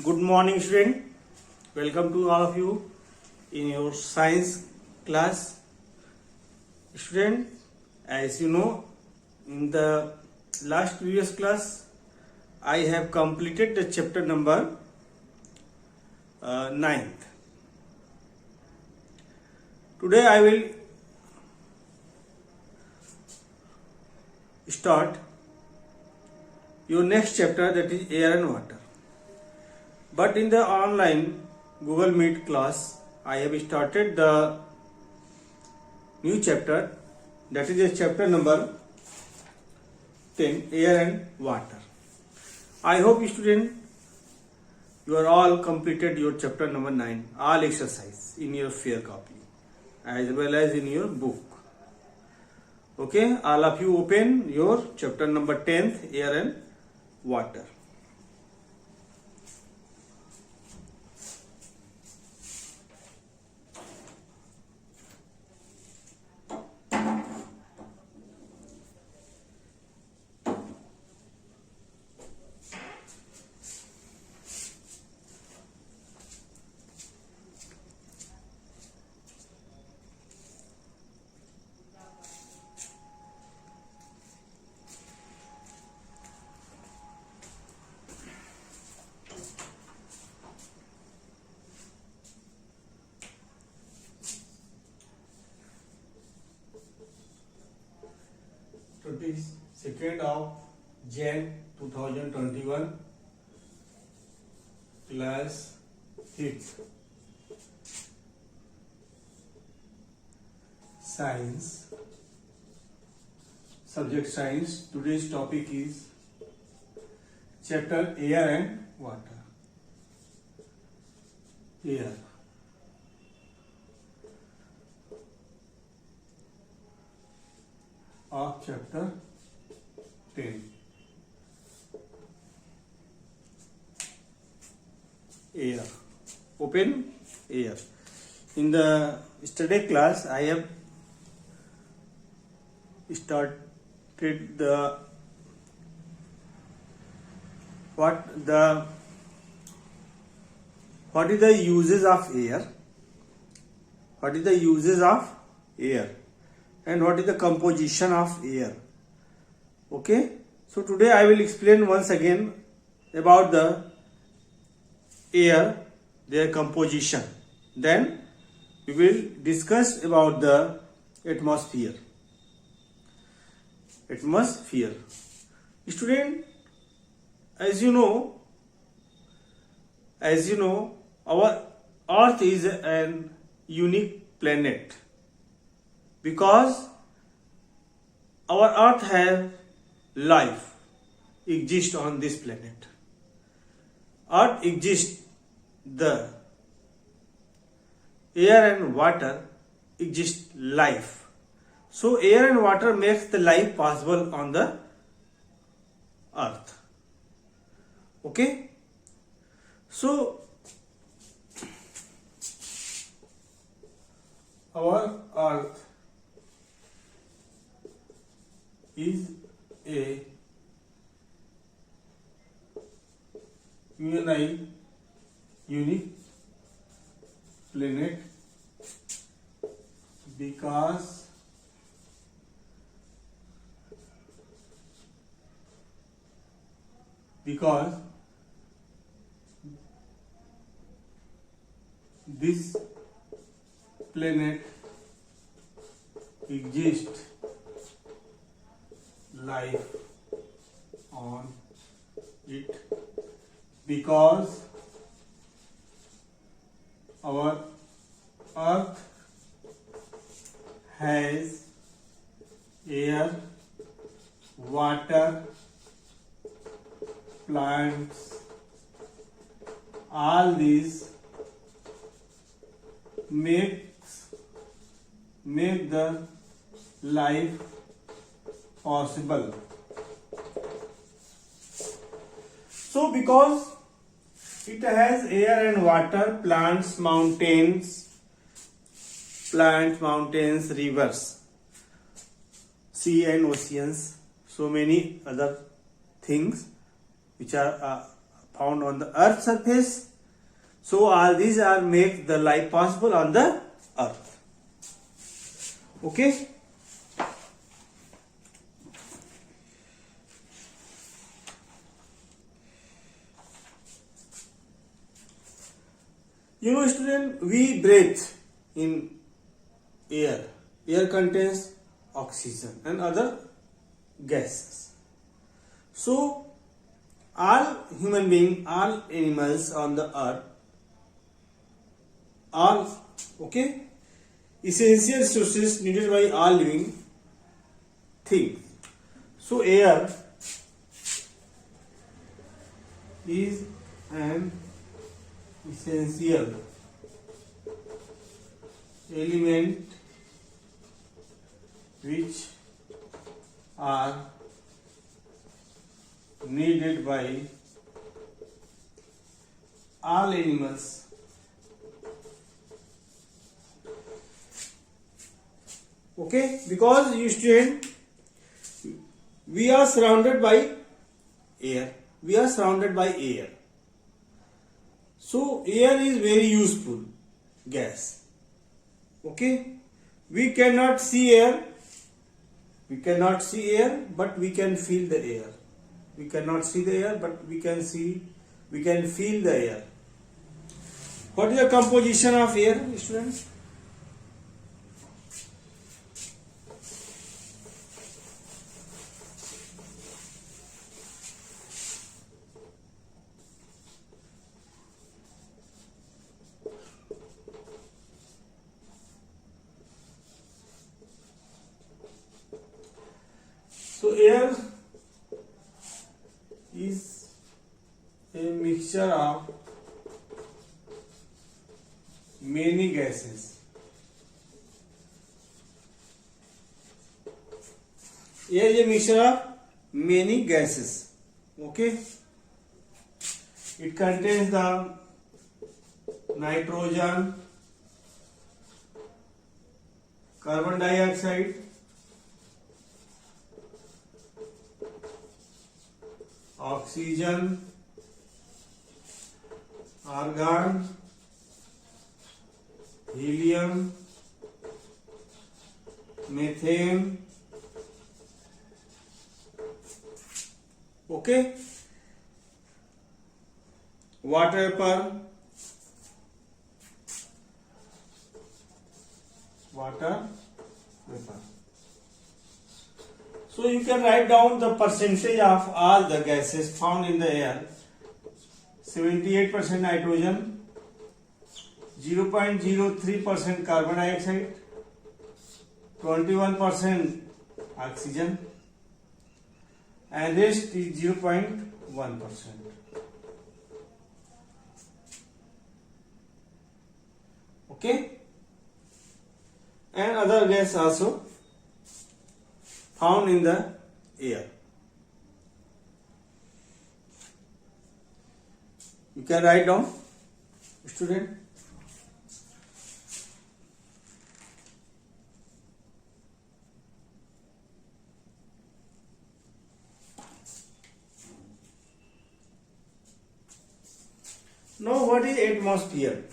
Good morning, student. Welcome to all of you in your science class. Student, as you know, in the last previous class, I have completed the chapter number 9th. Today I will start your next chapter, that is air and water. But in the online Google Meet class, I have started the new chapter, that is a chapter number 10, air and water. I hope student you are all completed your chapter number 9, all exercise in your fair copy as well as in your book. Okay, all of you open your chapter number 10th, air and water. Today is 2nd of Jan 2021, class 5th, science, subject science. Today's topic is chapter air and water. Air. Of chapter 10. Air. Open air. In the yesterday class, I have started the what is the uses of air? What is the uses of air? And what is the composition of air? Okay, so today I will explain once again about the air, their composition. Then we will discuss about the atmosphere. Student, as you know, our Earth is an unique planet, because our Earth has life exists on this planet. Earth exists, the air and water exist life. So air and water makes the life possible on the Earth. Okay? So our Earth is a unique planet because this planet exists life on it, because our Earth has air, water, plants. All these make the life possible. So because it has air and water, plants, mountains, rivers, sea and oceans, so many other things which are found on the earth surface. So all these are make the life possible on the earth. Okay. You know, student, we breathe in air. Air contains oxygen and other gases. So all human beings, all animals on the earth, all essential resources needed by all living things. So air is an essential element which are needed by all animals. Okay, because you student, we are surrounded by air. We are surrounded by air. So air is very useful gas. Okay, we cannot see air. We cannot see air, but we can feel the air. We cannot see the air, but we can feel the air. What is the composition of air, students? So air is a mixture of many gases. Air is a mixture of many gases. Okay. It contains the nitrogen, carbon dioxide, oxygen, argon, helium, methane. Okay, water vapor, So you can write down the percentage of all the gases found in the air. 78% nitrogen, 0.03% carbon dioxide, 21% oxygen, and rest is 0.1%. Okay, and other gas also found in the air. You can write down, student. Now, what is atmosphere?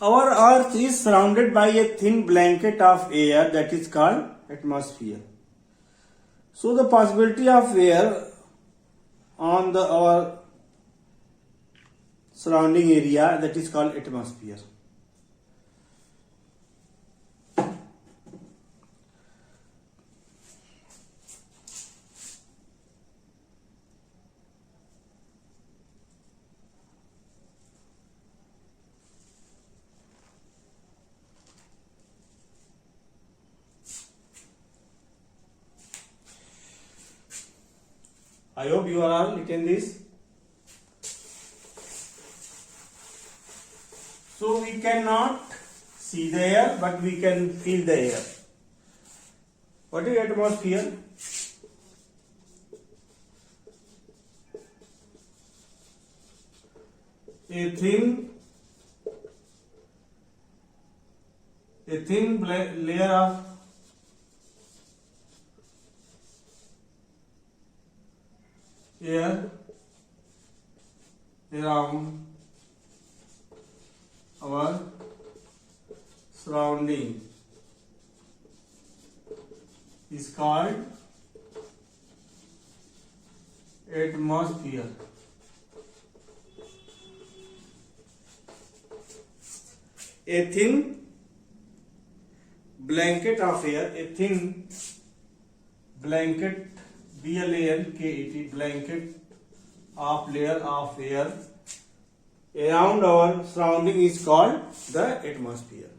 Our earth is surrounded by a thin blanket of air that is called atmosphere. So the possibility of air on our surrounding area, that is called atmosphere. I hope you are all written this. So we cannot see the air, but we can feel the air. What is atmosphere? A thin layer of air around our surrounding is called atmosphere. A thin blanket of air, a thin blanket, B-L-A-N-K-E-T, blanket of layer of air around our surrounding is called the atmosphere.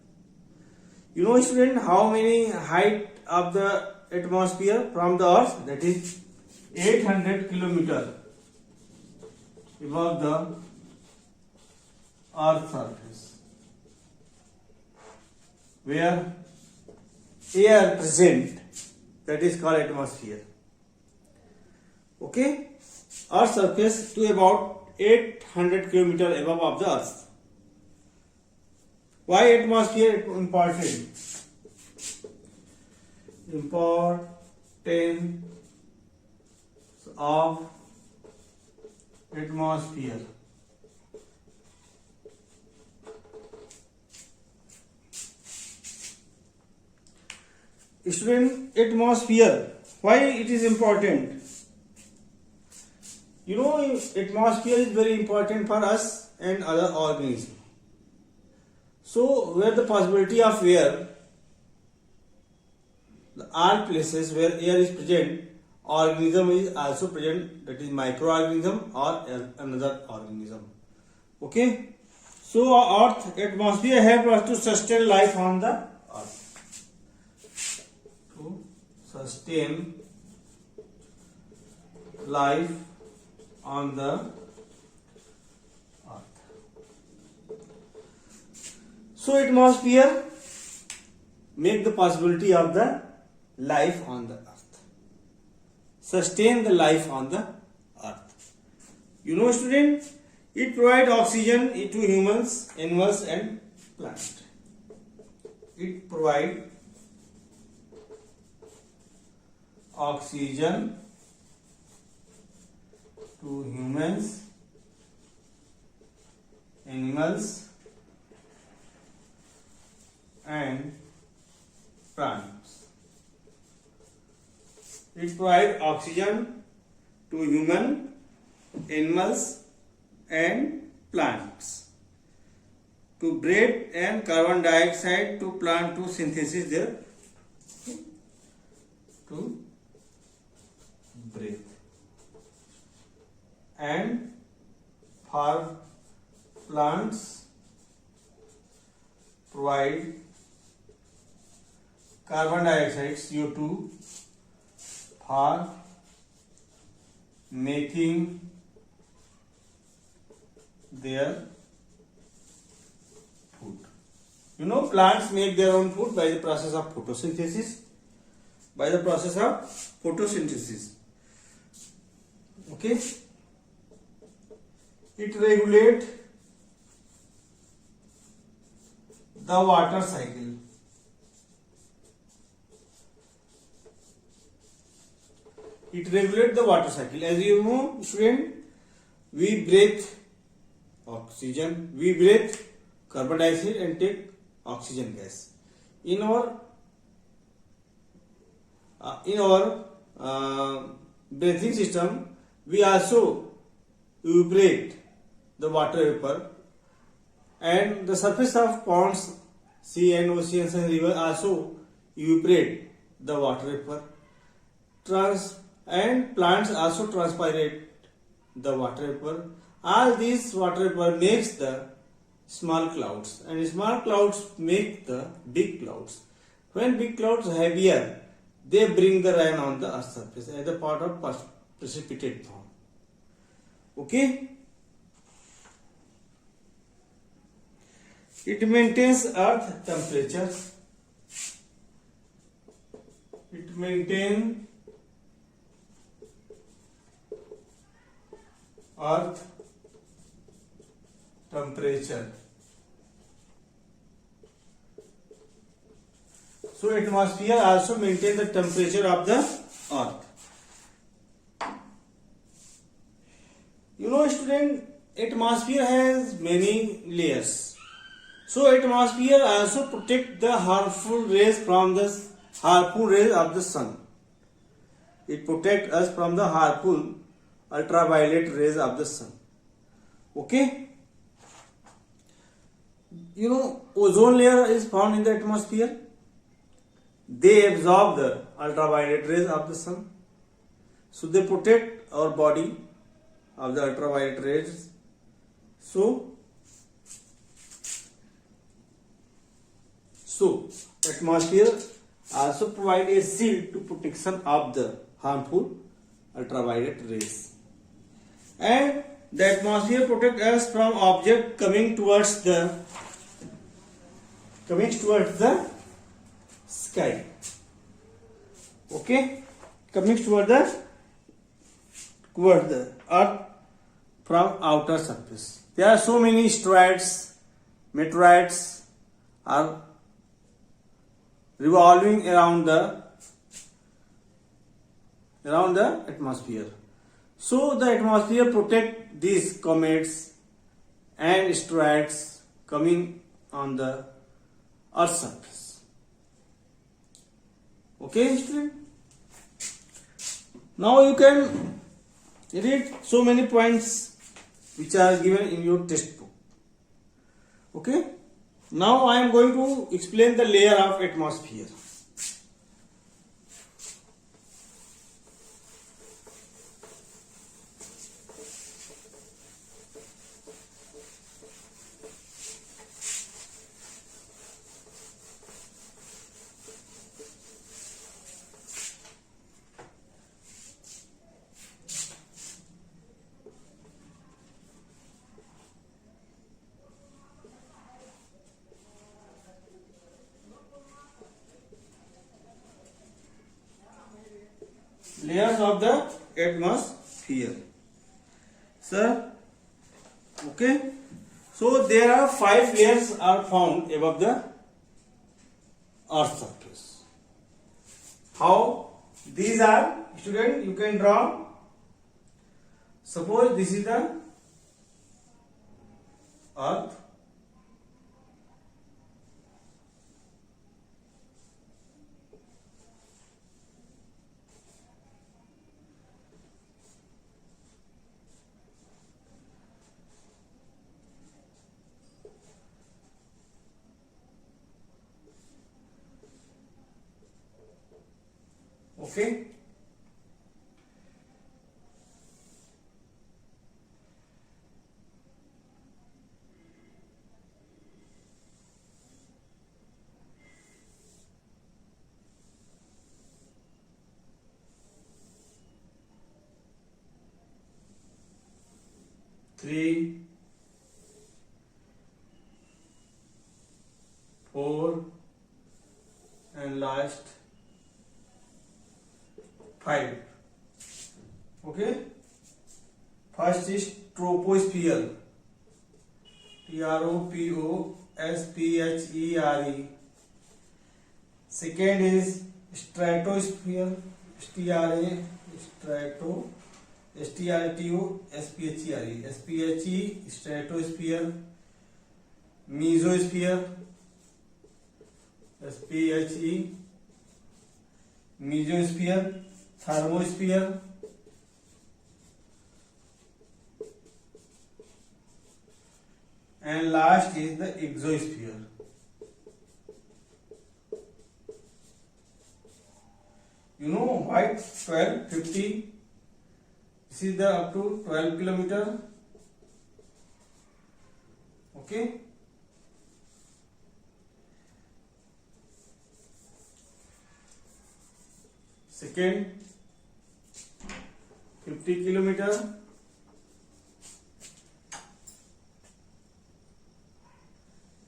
You know, student, how many height of the atmosphere from the earth? That is 800 kilometer above the earth surface, where air present, that is called atmosphere. Okay, earth surface to about 800 kilometer above of the earth. Why atmosphere important? Importance of atmosphere. Student, atmosphere, why it is important? You know, atmosphere is very important for us and other organisms. So, where the possibility of air, all places where air is present, organism is also present, that is microorganism or another organism. Okay, so earth atmosphere helps us to sustain life on the earth. To sustain life on the earth. So atmosphere make the possibility of the life on the earth, sustain the life on the earth. You know, student, it provides oxygen to humans, animals and plants. It provides oxygen to humans, animals and plants. It provides oxygen to human, animals and plants to breathe, and carbon dioxide to plant to synthesis there to breathe. And for plants provide carbon dioxide CO2 for making their food. You know, plants make their own food by the process of photosynthesis. By the process of photosynthesis. Okay. It regulates the water cycle. It regulates the water cycle. As you know, student, we breathe oxygen, we breathe carbon dioxide and take oxygen gas. In our breathing system, we also evaporate the water vapor, and the surface of ponds, sea and oceans and rivers also evaporate the water vapor. And plants also transpirate the water vapor. All these water vapor makes the small clouds, and small clouds make the big clouds. When big clouds are heavier, they bring the rain on the earth's surface as a part of precipitate form. Okay? It maintains earth temperature. It maintains earth temperature. So atmosphere also maintains the temperature of the earth. You know, student, atmosphere has many layers. So atmosphere also protect the harmful rays from the harmful rays of the sun. It protects us from the harmful ultraviolet rays of the sun. Okay. You know, ozone layer is found in the atmosphere. They absorb the ultraviolet rays of the sun. So they protect our body of the ultraviolet rays. So atmosphere also provide a shield to protection of the harmful ultraviolet rays. And the atmosphere protects us from object coming towards the sky. Okay, coming towards the earth from outer surface. There are so many asteroids, meteorites are revolving around the atmosphere. So the atmosphere protect these comets and asteroids coming on the earth's surface. Okay, student? Now you can read so many points which are given in your textbook. Okay? Now I am going to explain the layer of atmosphere. Layers of the atmosphere. Sir, okay. So there are 5 layers are found above the earth's surface. How these are, student? You can draw. Suppose this is the earth. Okay. Three, 4, and last 5. Okay. First is troposphere. TROPOSPHERE. Second is stratosphere. Stratosphere. Mesosphere. Mesosphere. Thermosphere. And last is the exosphere. You know why 12, 50? This is the up to 12 kilometer. Okay. Second, 50 kilometer.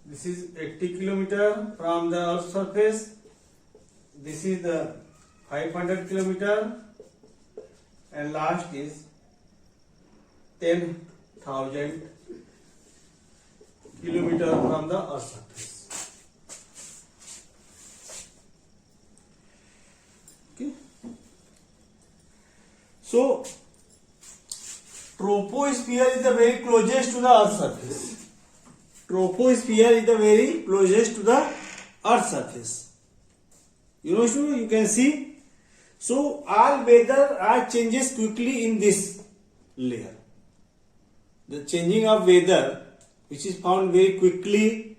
This is 80 kilometer from the Earth's surface. This is the 500 kilometer, and last is 10,000 kilometer from the Earth's surface. Okay. So Troposphere is the very closest to the Earth's surface. Troposphere is the very closest to the Earth's surface. You can see. So all weather are changes quickly in this layer. The changing of weather, which is found very quickly,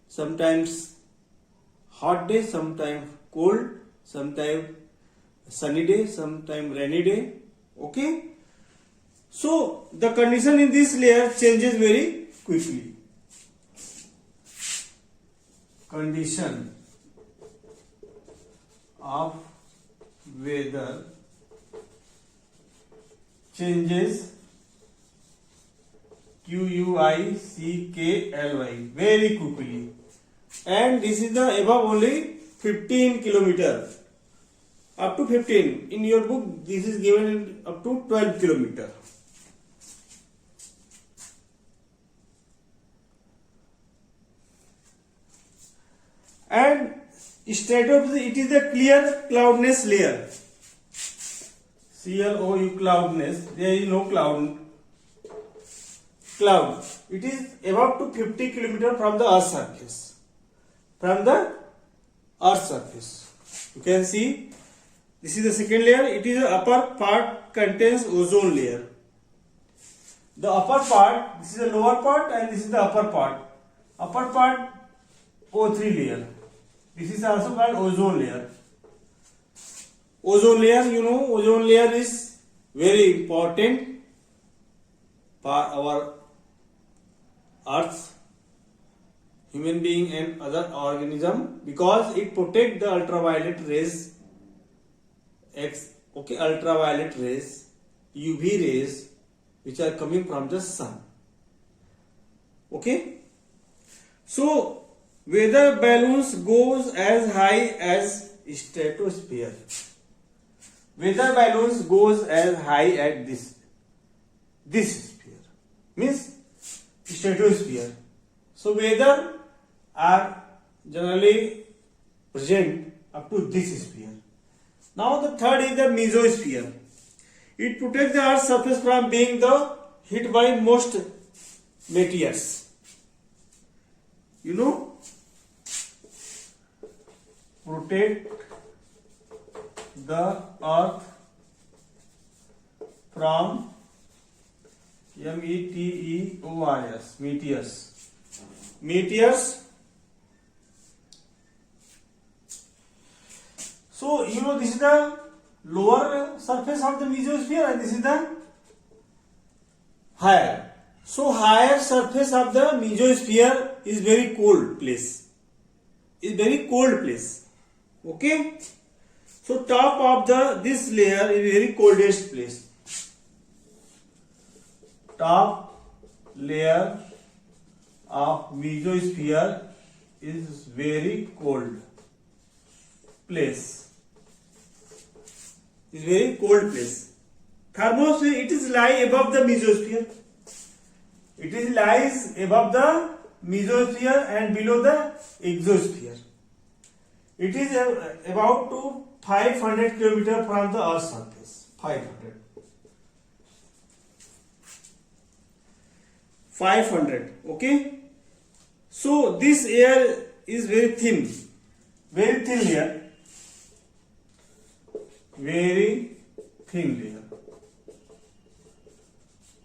sometimes hot day, sometimes cold, sometimes sunny day, sometimes rainy day. Okay. So the condition in this layer changes very quickly. Condition of weather changes QUICKLY very quickly, and this is the above only 15 kilometer, up to 15. In your book this is given up to 12 kilometer. And stratosphere, it is a clear cloudless layer. CLOU, cloudless. There is no cloud. It is above to 50 kilometer from the Earth's surface. From the Earth's surface. You can see this is the second layer. It is the upper part contains ozone layer. The upper part, this is the lower part and this is the upper part. Upper part O3 layer. This is also called ozone layer. Ozone layer, ozone layer is very important for our Earth, human being and other organism, because it protects the ultraviolet rays, ultraviolet rays, UV rays, which are coming from the sun. Okay. So weather balloons goes as high as stratosphere. Weather balloons goes as high as this sphere, means stratosphere. So weather are generally present up to this sphere. Now the third is the mesosphere. It protects the Earth's surface from being hit by most meteors. Protect the Earth from meteors. So this is the lower surface of the mesosphere and this is the higher. So higher surface of the mesosphere is very cold place. Okay. So top of this layer is very coldest place. Top layer of mesosphere is very cold place. Thermosphere, it is lie above the mesosphere. It is lies above the mesosphere and below the exosphere. It is about to 500 km from the Earth's surface. 500. Okay. So this air is very thin layer. Very thin layer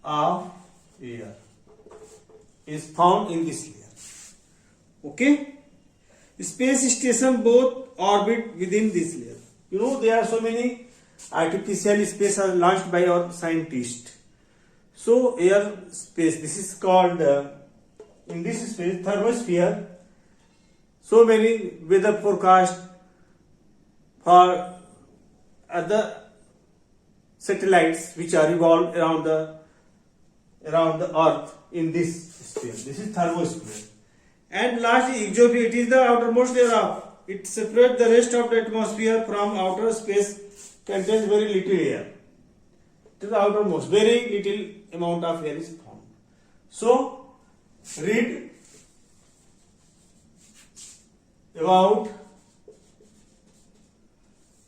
of air is found in this layer. Okay. Space station both orbit within this layer. There are so many artificial space are launched by our scientists. So air space, this is called in this space thermosphere. So many weather forecast for other satellites which are revolved around the Earth in this sphere. This is thermosphere. And last exosphere, it is the outermost layer of. It separates the rest of the atmosphere from outer space, contains very little air. It is the outermost, very little amount of air is found. So, read about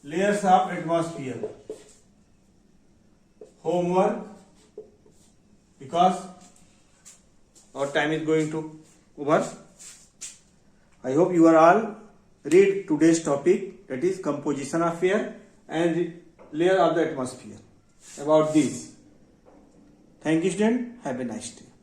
layers of atmosphere. Homework because our time is going to over. I hope you are all read today's topic, that is composition of air and layer of the atmosphere, about this. Thank you, student. Have a nice day.